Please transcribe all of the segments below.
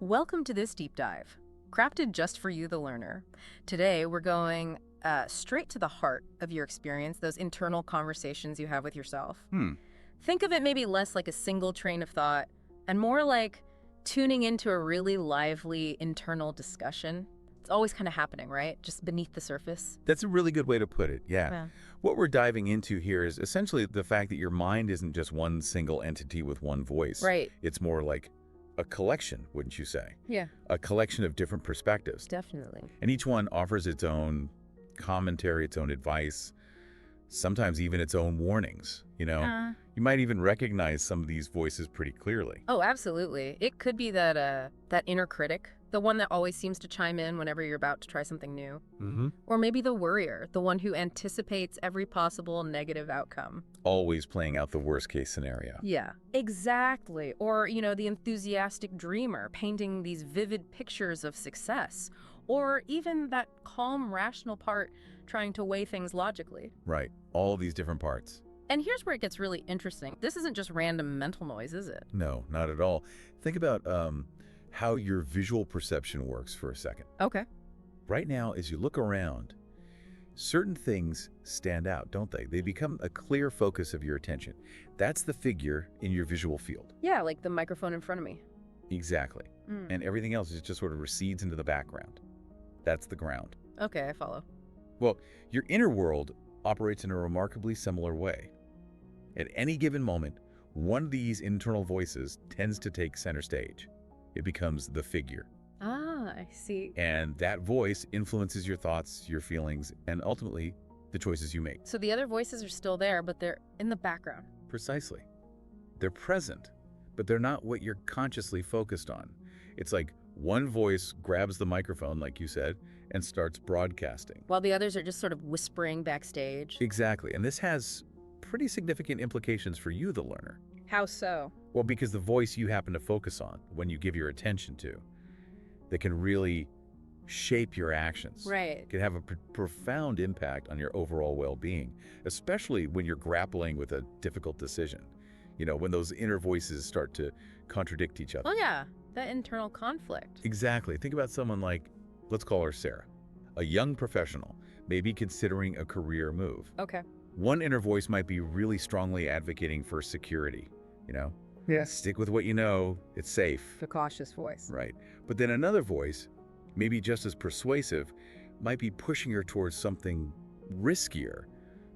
Welcome to this deep dive, crafted just for you, the learner. Today, we're going straight to the heart of your experience, those internal conversations you have with yourself. Think of it maybe less like a single train of thought and more like tuning into a really lively internal discussion. It's always kind of happening, right? Just beneath the surface. That's a really good way to put it, yeah. Yeah. What we're diving into here is essentially the fact that your mind isn't just one single entity with one voice. Right. It's more like a collection, wouldn't you say? Yeah, A collection of different perspectives. definitely. And each one offers its own commentary, its own advice, sometimes even its own warnings, You might even recognize some of these voices pretty clearly. Oh, absolutely. It could be that inner critic, the one that always seems to chime in whenever you're about to try something new. Or maybe the worrier, the one who anticipates every possible negative outcome. Always playing out the worst case scenario. Yeah, exactly. Or, the enthusiastic dreamer painting these vivid pictures of success. Or even that calm, rational part trying to weigh things logically. Right. All these different parts. And here's where it gets really interesting. This isn't just random mental noise, is it? No, not at all. Think about how your visual perception works for a second. Okay. Right now, as you look around, certain things stand out, don't they? They become a clear focus of your attention. That's the figure in your visual field. Yeah, like the microphone in front of me. Exactly. And everything else just sort of recedes into the background. That's the ground. Okay, I follow. Well, your inner world operates in a remarkably similar way. At any given moment, one of these internal voices tends to take center stage. It becomes the figure. Ah, I see. And that voice influences your thoughts, your feelings, and ultimately, the choices you make. So the other voices are still there, but they're in the background. Precisely. They're present, but they're not what you're consciously focused on. It's like one voice grabs the microphone, like you said, and starts broadcasting. While the others are just sort of whispering backstage. Exactly. And this has pretty significant implications for you, the learner. How so? Well, because the voice you happen to focus on, when you give your attention to, that can really shape your actions. Right. Can have a profound impact on your overall well-being, especially when you're grappling with a difficult decision. When those inner voices start to contradict each other. Oh, yeah. That internal conflict. Exactly. Think about someone like, let's call her Sarah, a young professional, maybe considering a career move. Okay. One inner voice might be really strongly advocating for security, Yes. Stick with what you know, it's safe. The cautious voice. Right. But then another voice, maybe just as persuasive, might be pushing her towards something riskier,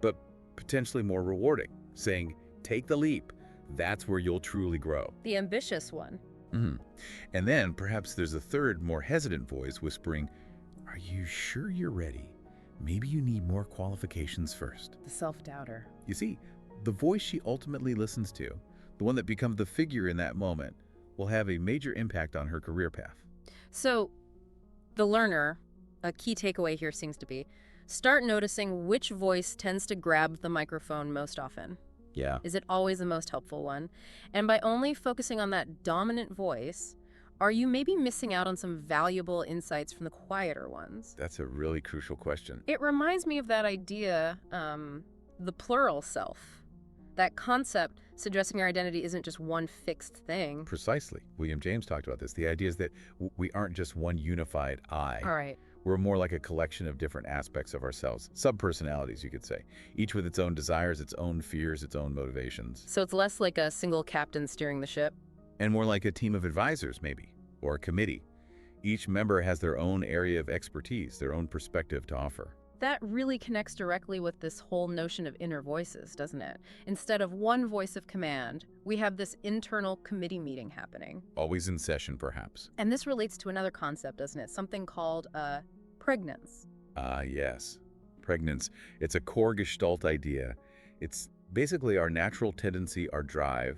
but potentially more rewarding, saying, take the leap. That's where you'll truly grow. The ambitious one. And then perhaps there's a third, more hesitant voice whispering, are you sure you're ready? Maybe you need more qualifications first. The self-doubter. You see, the voice she ultimately listens to, the one that becomes the figure in that moment, will have a major impact on her career path. So, the learner, a key takeaway here seems to be, start noticing which voice tends to grab the microphone most often. Yeah. Is it always the most helpful one? And by only focusing on that dominant voice, are you maybe missing out on some valuable insights from the quieter ones? That's a really crucial question. It reminds me of that idea, the plural self. That concept suggesting our identity isn't just one fixed thing. Precisely. William James talked about this. The idea is that we aren't just one unified I. All right. We're more like a collection of different aspects of ourselves, sub-personalities, you could say, each with its own desires, its own fears, its own motivations. So it's less like a single captain steering the ship? And more like a team of advisors, maybe, or a committee. Each member has their own area of expertise, their own perspective to offer. That really connects directly with this whole notion of inner voices, doesn't it? Instead of one voice of command, we have this internal committee meeting happening. Always in session, perhaps. And this relates to another concept, doesn't it? Something called pregnance. Yes. Pregnance. It's a core Gestalt idea. It's basically our natural tendency, our drive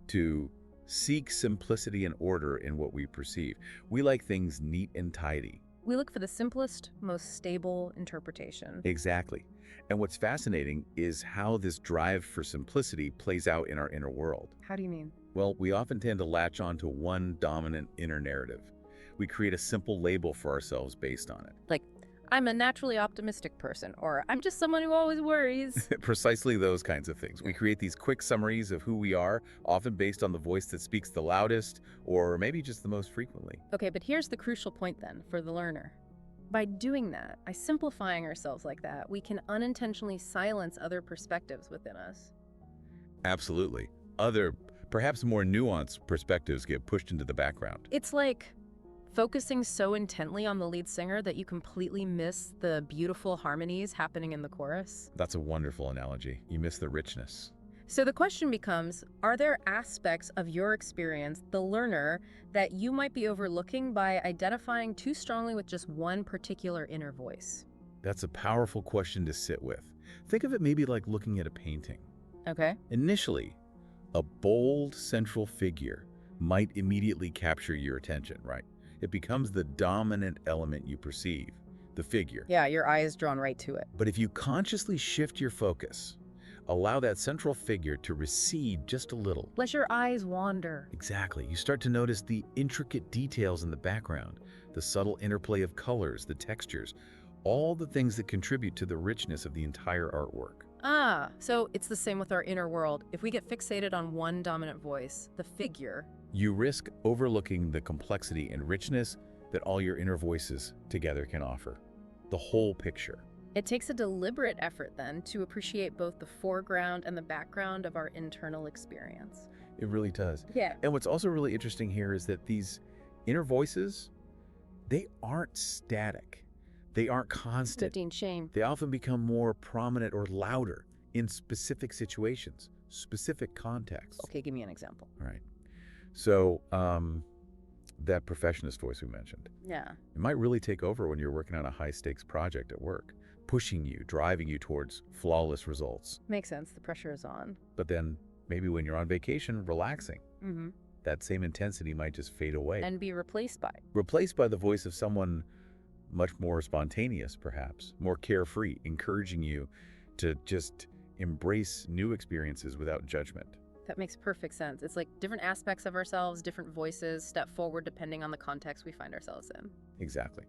to seek simplicity and order in what we perceive. We like things neat and tidy. We look for the simplest, most stable interpretation. Exactly. And what's fascinating is how this drive for simplicity plays out in our inner world. How do you mean? Well, we often tend to latch onto one dominant inner narrative. We create a simple label for ourselves based on it. Like, I'm a naturally optimistic person, or I'm just someone who always worries. Precisely those kinds of things. We create these quick summaries of who we are, often based on the voice that speaks the loudest, or maybe just the most frequently. Okay, but here's the crucial point then for the learner. By doing that, by simplifying ourselves like that, we can unintentionally silence other perspectives within us. Absolutely. Other, perhaps more nuanced perspectives get pushed into the background. It's like focusing so intently on the lead singer that you completely miss the beautiful harmonies happening in the chorus. That's a wonderful analogy. You miss the richness. So the question becomes, are there aspects of your experience, the learner, that you might be overlooking by identifying too strongly with just one particular inner voice? That's a powerful question to sit with. Think of it maybe like looking at a painting. Okay. Initially, a bold central figure might immediately capture your attention, right? It becomes the dominant element you perceive, the figure. Yeah, your eye is drawn right to it. But if you consciously shift your focus, allow that central figure to recede just a little. Let your eyes wander. Exactly. You start to notice the intricate details in the background, the subtle interplay of colors, the textures, all the things that contribute to the richness of the entire artwork. Ah, so it's the same with our inner world. If we get fixated on one dominant voice, the figure, You risk overlooking the complexity and richness that all your inner voices together can offer. The whole picture. it takes a deliberate effort then to appreciate both the foreground and the background of our internal experience. It really does. Yeah. And what's also really interesting here is that these inner voices, they aren't static. They aren't constant. 15 shame. They often become more prominent or louder in specific situations, specific contexts. Okay, give me an example. All right. So, that perfectionist voice we mentioned, Yeah. it might really take over when you're working on a high-stakes project at work, pushing you, driving you towards flawless results. Makes sense. The pressure is on. But then maybe when you're on vacation, relaxing, Mm-hmm. that same intensity might just fade away. And be replaced by. Replaced by the voice of someone much more spontaneous, perhaps, more carefree, encouraging you to just embrace new experiences without judgment. That makes perfect sense. It's like different aspects of ourselves, different voices step forward depending on the context we find ourselves in. Exactly.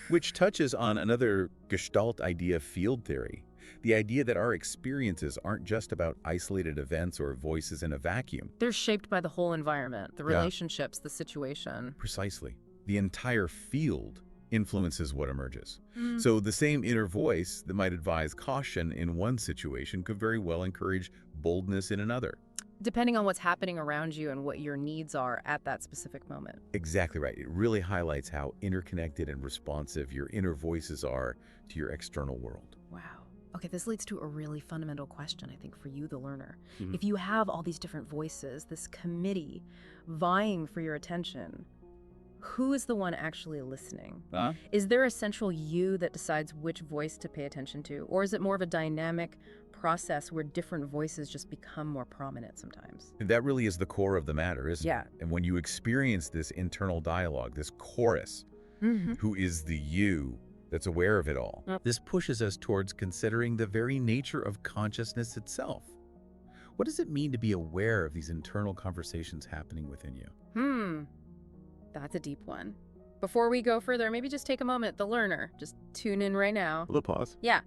Which touches on another Gestalt idea, field theory. The idea that our experiences aren't just about isolated events or voices in a vacuum. They're shaped by the whole environment, the Yeah. relationships, the situation. Precisely. The entire field influences what emerges. Mm. So the same inner voice that might advise caution in one situation could very well encourage boldness in another. Depending on what's happening around you and what your needs are at that specific moment. Exactly right. It really highlights how interconnected and responsive your inner voices are to your external world. Wow. Okay, this leads to a really fundamental question, I think, for you, the learner. Mhm. If you have all these different voices, this committee vying for your attention, who is the one actually listening? Huh? Is there a central you that decides which voice to pay attention to? Or is it more of a dynamic process where different voices just become more prominent sometimes? That really is the core of the matter, isn't Yeah. it? And when you experience this internal dialogue, this chorus, Mm-hmm. who is the you that's aware of it all, Yep. this pushes us towards considering the very nature of consciousness itself. What does it mean to be aware of these internal conversations happening within you? That's a deep one. Before we go further, maybe just take a moment, the learner. Just tune in right now. A little pause. Yeah.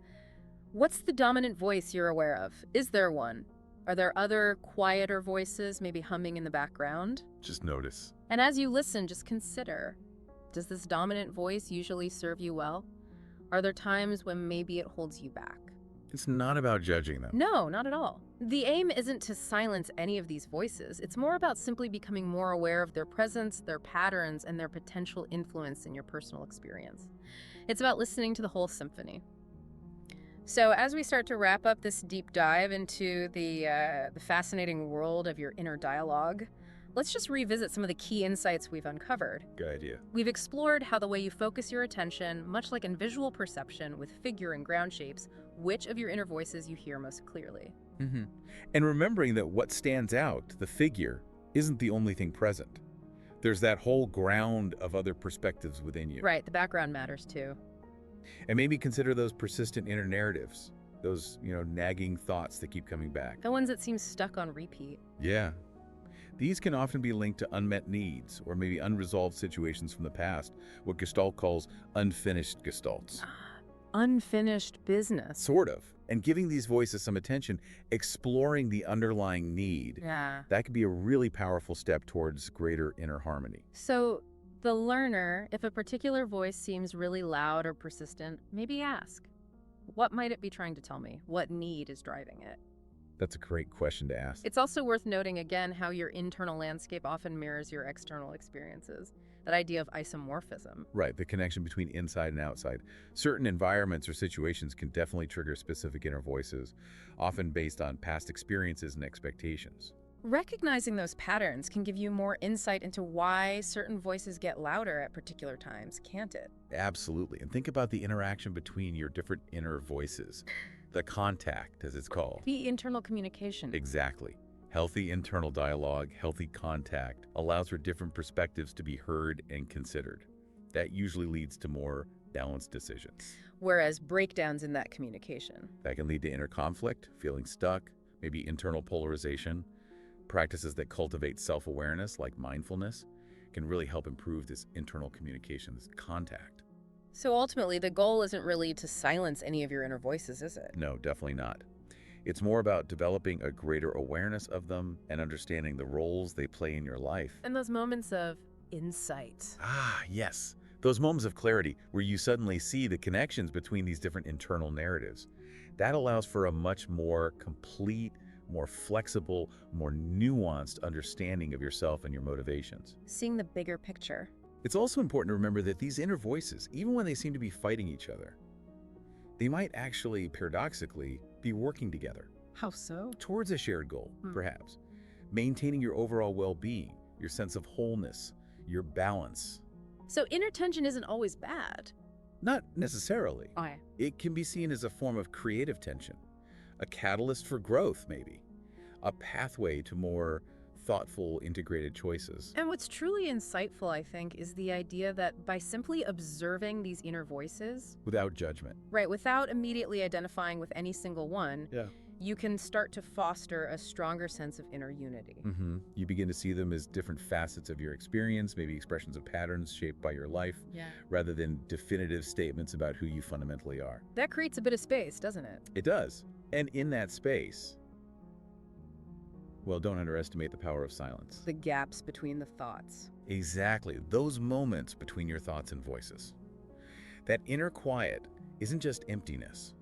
What's the dominant voice you're aware of? Is there one? Are there other quieter voices maybe humming in the background? Just notice. And as you listen, just consider, does this dominant voice usually serve you well? Are there times when maybe it holds you back? It's not about judging them. No, not at all. The aim isn't to silence any of these voices. It's more about simply becoming more aware of their presence, their patterns, and their potential influence in your personal experience. It's about listening to the whole symphony. So as we start to wrap up this deep dive into the fascinating world of your inner dialogue, let's just revisit some of the key insights we've uncovered. Good idea. We've explored how the way you focus your attention, much like in visual perception with figure and ground shapes, which of your inner voices you hear most clearly. Mm-hmm. And remembering that what stands out, the figure, isn't the only thing present. There's that whole ground of other perspectives within you. Right, the background matters too. And maybe consider those persistent inner narratives, those, nagging thoughts that keep coming back. The ones that seem stuck on repeat. Yeah. These can often be linked to unmet needs or maybe unresolved situations from the past, what Gestalt calls unfinished gestalts. unfinished business. Sort of. And giving these voices some attention, exploring the underlying need, Yeah. that could be a really powerful step towards greater inner harmony. So the learner, if a particular voice seems really loud or persistent, maybe ask, what might it be trying to tell me? What need is driving it? That's a great question to ask. It's also worth noting again how your internal landscape often mirrors your external experiences. That idea of isomorphism. Right, the connection between inside and outside. Certain environments or situations can definitely trigger specific inner voices, often based on past experiences and expectations. Recognizing those patterns can give you more insight into why certain voices get louder at particular times, can't it? Absolutely. And think about the interaction between your different inner voices. The contact, as it's called. The internal communication. Exactly. Healthy internal dialogue, healthy contact, allows for different perspectives to be heard and considered. That usually leads to more balanced decisions. Whereas breakdowns in that communication. That can lead to inner conflict, feeling stuck, maybe internal polarization. Practices that cultivate self-awareness, like mindfulness, can really help improve this internal communication, this contact. So ultimately, the goal isn't really to silence any of your inner voices, is it? No, definitely not. It's more about developing a greater awareness of them and understanding the roles they play in your life. And those moments of insight. Ah, yes. Those moments of clarity where you suddenly see the connections between these different internal narratives. That allows for a much more complete, more flexible, more nuanced understanding of yourself and your motivations. Seeing the bigger picture. It's also important to remember that these inner voices, even when they seem to be fighting each other, they might actually, paradoxically, be working together. How so? Towards a shared goal, perhaps. Maintaining your overall well-being, your sense of wholeness, your balance. So inner tension isn't always bad. Not necessarily. Okay. It can be seen as a form of creative tension, a catalyst for growth, maybe, a pathway to more thoughtful, integrated choices. And what's truly insightful, I think, is the idea that by simply observing these inner voices, Without judgment. right, without immediately identifying with any single one, Yeah. you can start to foster a stronger sense of inner unity. You begin to see them as different facets of your experience, maybe expressions of patterns shaped by your life, rather than definitive statements about who you fundamentally are. That creates a bit of space, doesn't it? It does. And in that space, well, don't underestimate the power of silence. The gaps between the thoughts. Exactly. Those moments between your thoughts and voices. That inner quiet isn't just emptiness.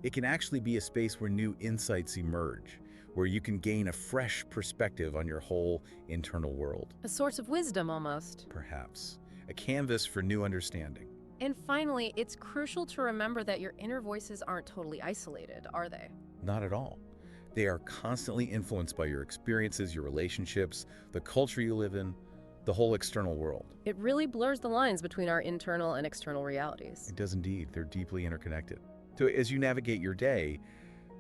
It can actually be a space where new insights emerge, where you can gain a fresh perspective on your whole internal world. A source of wisdom, almost. Perhaps. A canvas for new understanding. And finally, it's crucial to remember that your inner voices aren't totally isolated, are they? Not at all. They are constantly influenced by your experiences, your relationships, the culture you live in, the whole external world. It really blurs the lines between our internal and external realities. It does indeed. They're deeply interconnected. So as you navigate your day,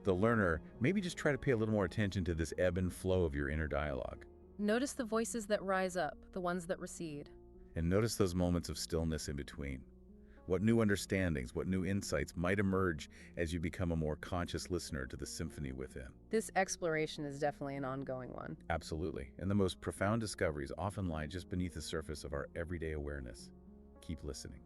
the learner, maybe just try to pay a little more attention to this ebb and flow of your inner dialogue. Notice the voices that rise up, the ones that recede. And notice those moments of stillness in between. What new understandings, what new insights might emerge as you become a more conscious listener to the symphony within. This exploration is definitely an ongoing one. Absolutely. And the most profound discoveries often lie just beneath the surface of our everyday awareness. Keep listening.